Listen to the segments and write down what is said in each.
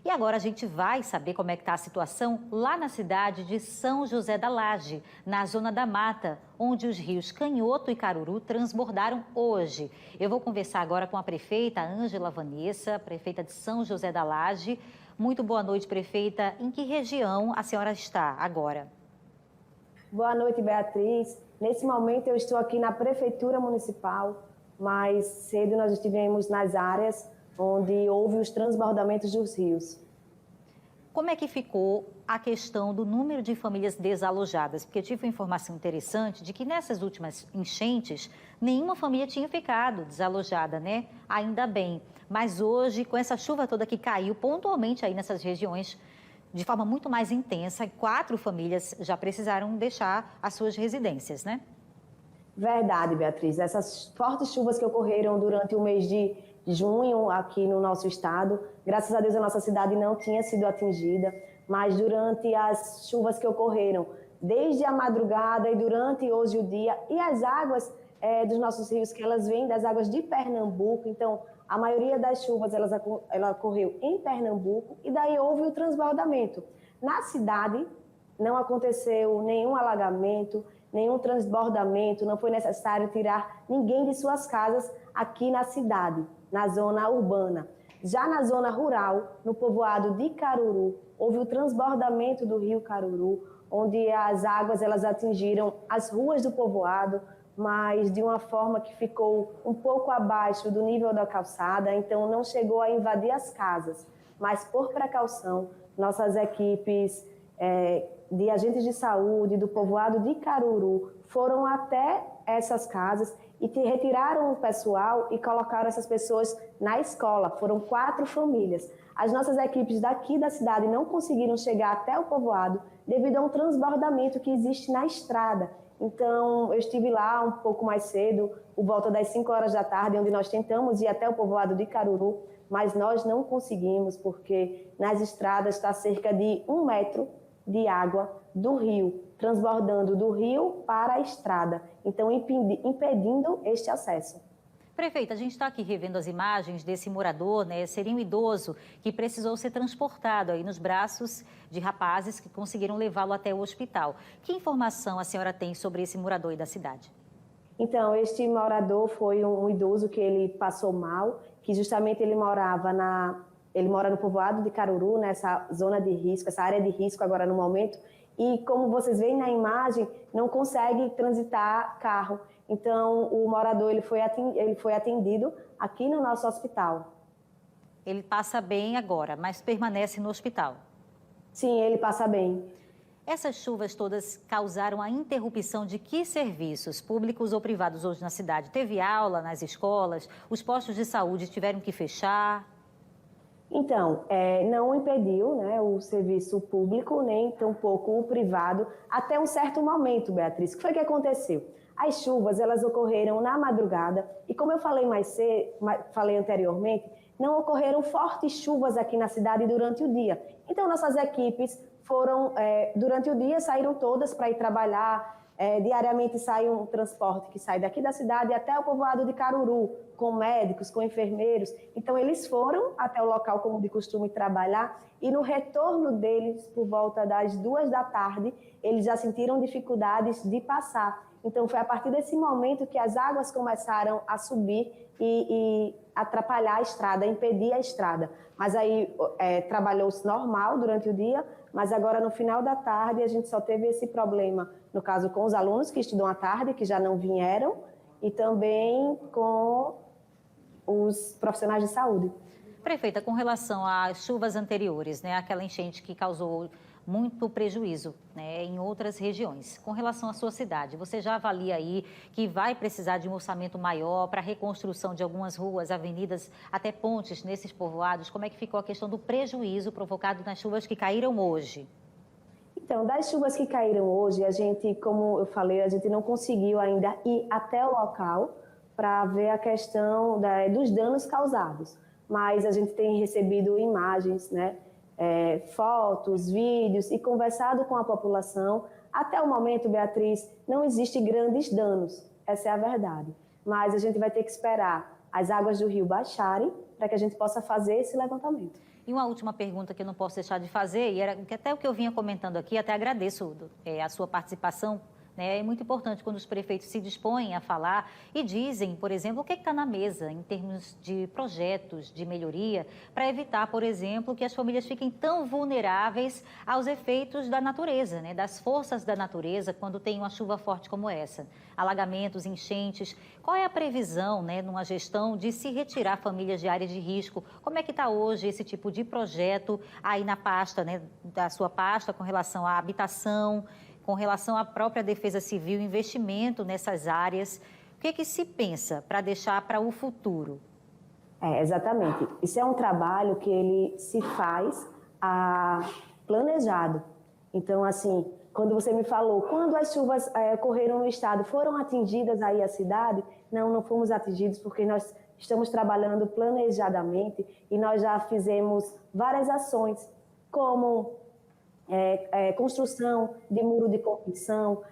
E agora a gente vai saber como é que está a situação lá na cidade de São José da Laje, na Zona da Mata, onde os rios Canhoto e Caruru transbordaram hoje. Eu vou conversar agora com a prefeita Ângela Vanessa, prefeita de São José da Laje. Muito boa noite, prefeita. Em que região a senhora está agora? Boa noite, Beatriz. Nesse momento eu estou aqui na Prefeitura Municipal. Mais cedo nós estivemos nas áreas onde houve os transbordamentos dos rios. Como é que ficou a questão do número de famílias desalojadas? Porque eu tive uma informação interessante de que nessas últimas enchentes, nenhuma família tinha ficado desalojada, né? Ainda bem. Mas hoje, com essa chuva toda que caiu pontualmente aí nessas regiões, de forma muito mais intensa, 4 famílias já precisaram deixar as suas residências, né? Verdade, Beatriz. Essas fortes chuvas que ocorreram durante o mês de junho aqui no nosso estado, graças a Deus a nossa cidade não tinha sido atingida, mas durante as chuvas que ocorreram, desde a madrugada e durante hoje o dia, e as águas dos nossos rios, que elas vêm das águas de Pernambuco, então a maioria das chuvas ela ocorreu em Pernambuco e daí houve o transbordamento. Na cidade não aconteceu nenhum alagamento, nenhum transbordamento, não foi necessário tirar ninguém de suas casas aqui na cidade, na zona urbana. Já na zona rural, no povoado de Caruru, houve o transbordamento do rio Caruru, onde as águas elas atingiram as ruas do povoado, mas de uma forma que ficou um pouco abaixo do nível da calçada, então não chegou a invadir as casas. Mas por precaução, nossas equipes de agentes de saúde do povoado de Caruru foram até essas casas e retiraram o pessoal e colocaram essas pessoas na escola. Foram 4 famílias. As nossas equipes daqui da cidade não conseguiram chegar até o povoado devido a um transbordamento que existe na estrada. Então, eu estive lá um pouco mais cedo, por volta das 5 horas da tarde, onde nós tentamos ir até o povoado de Caruru, mas nós não conseguimos, porque nas estradas está cerca de 1 metro de água do rio, transbordando do rio para a estrada, então impedindo este acesso. Prefeita, a gente está aqui revendo as imagens desse morador, né? Seria um idoso que precisou ser transportado aí nos braços de rapazes que conseguiram levá-lo até o hospital. Que informação a senhora tem sobre esse morador aí da cidade? Então, este morador foi um idoso que ele passou mal, que justamente ele mora no povoado de Caruru, nessa zona de risco, essa área de risco agora no momento, e como vocês veem na imagem, não consegue transitar carro. Então, o morador ele foi atendido aqui no nosso hospital. Ele passa bem agora, mas permanece no hospital. Sim, ele passa bem. Essas chuvas todas causaram a interrupção de que serviços, públicos ou privados, hoje na cidade? Teve aula nas escolas? Os postos de saúde tiveram que fechar? Então, não impediu, né, o serviço público, nem tampouco o privado, até um certo momento, Beatriz. O que foi que aconteceu? As chuvas, elas ocorreram na madrugada e, como eu falei anteriormente, não ocorreram fortes chuvas aqui na cidade durante o dia. Então, nossas equipes durante o dia, saíram todas para ir trabalhar. Diariamente sai um transporte que sai daqui da cidade até o povoado de Caruru, com médicos, com enfermeiros. Então, eles foram até o local, como de costume, trabalhar, e no retorno deles, por volta das 2 da tarde, eles já sentiram dificuldades de passar. Então, foi a partir desse momento que as águas começaram a subir e atrapalhar a estrada, impedir a estrada. Mas aí trabalhou-se normal durante o dia, mas agora no final da tarde a gente só teve esse problema, no caso com os alunos que estudam à tarde, que já não vieram, e também com os profissionais de saúde. Prefeita, com relação às chuvas anteriores, né, aquela enchente que causou muito prejuízo, né, em outras regiões. Com relação à sua cidade, você já avalia aí que vai precisar de um orçamento maior para a reconstrução de algumas ruas, avenidas, até pontes nesses povoados? Como é que ficou a questão do prejuízo provocado nas chuvas que caíram hoje? Então, das chuvas que caíram hoje, a gente, como eu falei, a gente não conseguiu ainda ir até o local para ver a questão dos danos causados. Mas a gente tem recebido imagens, né, fotos, vídeos e conversado com a população. Até o momento, Beatriz, não existe grandes danos, essa é a verdade. Mas a gente vai ter que esperar as águas do rio baixarem para que a gente possa fazer esse levantamento. E uma última pergunta que eu não posso deixar de fazer, e era até o que eu vinha comentando aqui, até agradeço a sua participação, né? É muito importante quando os prefeitos se dispõem a falar e dizem, por exemplo, o que está na mesa em termos de projetos de melhoria para evitar, por exemplo, que as famílias fiquem tão vulneráveis aos efeitos da natureza, né? Das forças da natureza quando tem uma chuva forte como essa. Alagamentos, enchentes. Qual é a previsão, né, numa gestão de se retirar famílias de áreas de risco? Como é que está hoje esse tipo de projeto aí na pasta, né, da sua pasta com relação à habitação, com relação à própria defesa civil, investimento nessas áreas? O que se pensa para deixar para o futuro? Exatamente. Isso é um trabalho que ele se faz planejado. Então, assim, quando você me falou, quando as chuvas ocorreram no estado, foram atingidas aí a cidade? Não fomos atingidos porque nós estamos trabalhando planejadamente e nós já fizemos várias ações, como construção de muro de contenção,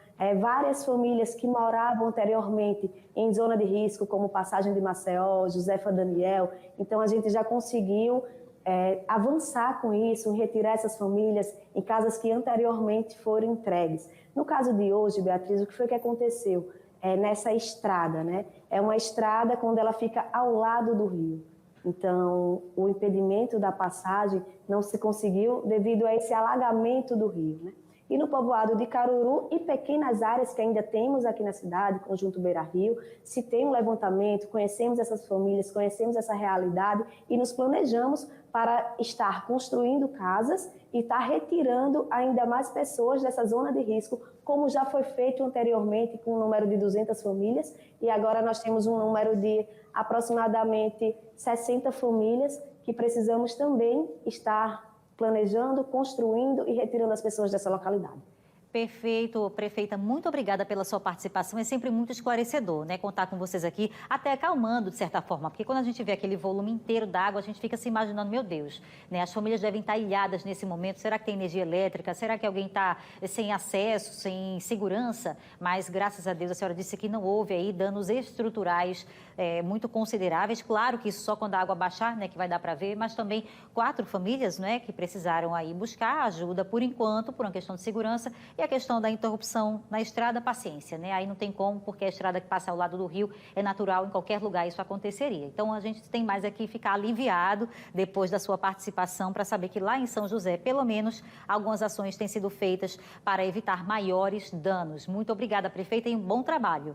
várias famílias que moravam anteriormente em zona de risco, como Passagem de Maceió, Josefa Daniel. Então, a gente já conseguiu avançar com isso, retirar essas famílias em casas que anteriormente foram entregues. No caso de hoje, Beatriz, o que foi que aconteceu nessa estrada, né? É uma estrada quando ela fica ao lado do rio. Então, o impedimento da passagem não se conseguiu devido a esse alagamento do rio, né? E no povoado de Caruru e pequenas áreas que ainda temos aqui na cidade, Conjunto Beira Rio, se tem um levantamento, conhecemos essas famílias, conhecemos essa realidade e nos planejamos para estar construindo casas e estar retirando ainda mais pessoas dessa zona de risco, como já foi feito anteriormente com um número de 200 famílias e agora nós temos um número de aproximadamente 60 famílias que precisamos também estar planejando, construindo e retirando as pessoas dessa localidade. Perfeito, prefeita, muito obrigada pela sua participação, é sempre muito esclarecedor, né, contar com vocês aqui, até acalmando de certa forma, porque quando a gente vê aquele volume inteiro d'água, a gente fica se imaginando, meu Deus, né, as famílias devem estar ilhadas nesse momento, será que tem energia elétrica, será que alguém está sem acesso, sem segurança? Mas graças a Deus a senhora disse que não houve aí danos estruturais muito consideráveis, claro que isso só quando a água baixar, né, que vai dar para ver, mas também 4 famílias, né, que precisaram aí buscar ajuda por enquanto, por uma questão de segurança. E a questão da interrupção na estrada, paciência, né? Aí não tem como, porque a estrada que passa ao lado do rio é natural, em qualquer lugar isso aconteceria. Então, a gente tem mais aqui ficar aliviado depois da sua participação para saber que lá em São José, pelo menos, algumas ações têm sido feitas para evitar maiores danos. Muito obrigada, prefeita, e um bom trabalho.